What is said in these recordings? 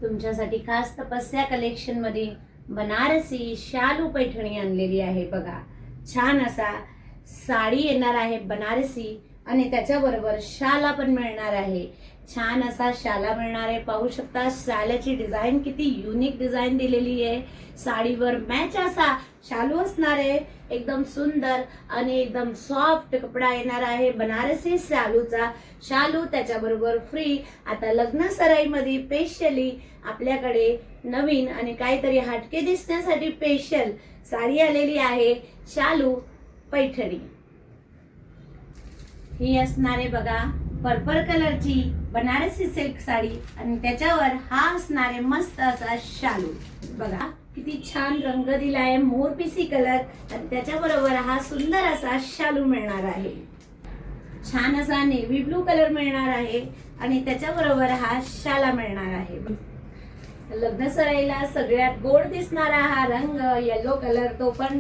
तुमच्यासाठी खास तपस्या कलेक्शन मध्ये बनारसी शालू पैठणी आणलेली आहे बघा। छान असा साडी येणार आहे बनारसी आणि त्याच्याबरोबर शाला पण मिळणार आहे। छान असा शाला मिळणार आहे, पाहू शकता शालाची डिझाईन किती युनिक डिझाईन दिलेली आहे। साडीवर मॅच असा शालू असणार आहे, एकदम सुंदर आणि एकदम सॉफ्ट कपडा येणार आहे बनारसी शालूचा। शालू त्याच्याबरोबर फ्री। आता लग्न सराईमध्ये स्पेशली आपल्याकडे नवीन आणि काहीतरी हटके दिसण्यासाठी स्पेशल साडी आलेली आहे, शालू पैठणी। ही असणार आहे बघा पर्पल कलरची बनारसी सिल्क साडी आणि त्याच्यावर हा असणार आहे मस्त असा शालू। बघा किती छान रंग दिलाय, मोरपिसी कलर आणि त्याच्याबरोबर हा सुंदर असा शालू मिळणार आहे। छान असा नेव्ही ब्लू कलर मिळणार आहे आणि त्याच्याबरोबर हा शाला मिळणार आहे। लग्न सराईला सगळ्यात गोड दिसणारा हा रंग येलो कलर, तो पण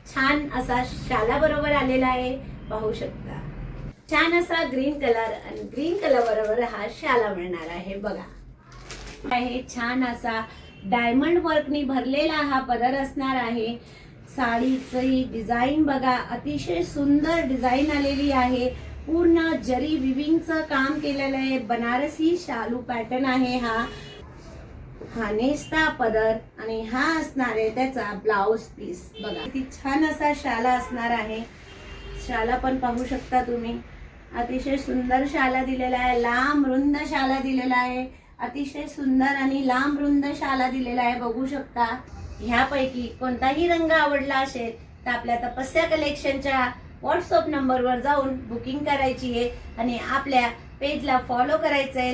छान असा शाला बरोबर आलेला आहे, पाहू शकता। छान असा ग्रीन कलर आणि ग्रीन कलर बरोबर हा शाला मिळणार आहे बघा। हे छान असा डायमंड वर्कनी भरलेला हा पदर असणार आहे। साडीची डिझाईन बघा, अतिशय सुंदर डिझाईन आलेली आहे। पूर्ण जरी विविंगचं काम केलेलं आहे, बनारसी शालू पॅटर्न आहे हा नेसता पदर आणि हा असणार आहे त्याचा ब्लाउज पीस। बघा किती छान असा शाला असणार आहे। शाला पण पाहू शकता तुम्ही, अतिशय सुंदर शाला दिलेला आहे, लांब रुंद शाला दिलेला आहे, अतिशय सुंदर आणि लांब रुंद शाला दिलेला आहे, बघू शकता। ह्यापैकी कोणताही रंग आवडला असेल तर आपल्या तपस्या कलेक्शनच्या व्हॉट्सअप नंबरवर जाऊन बुकिंग करायची आहे आणि आपल्या पेजला फॉलो करायचं आहे।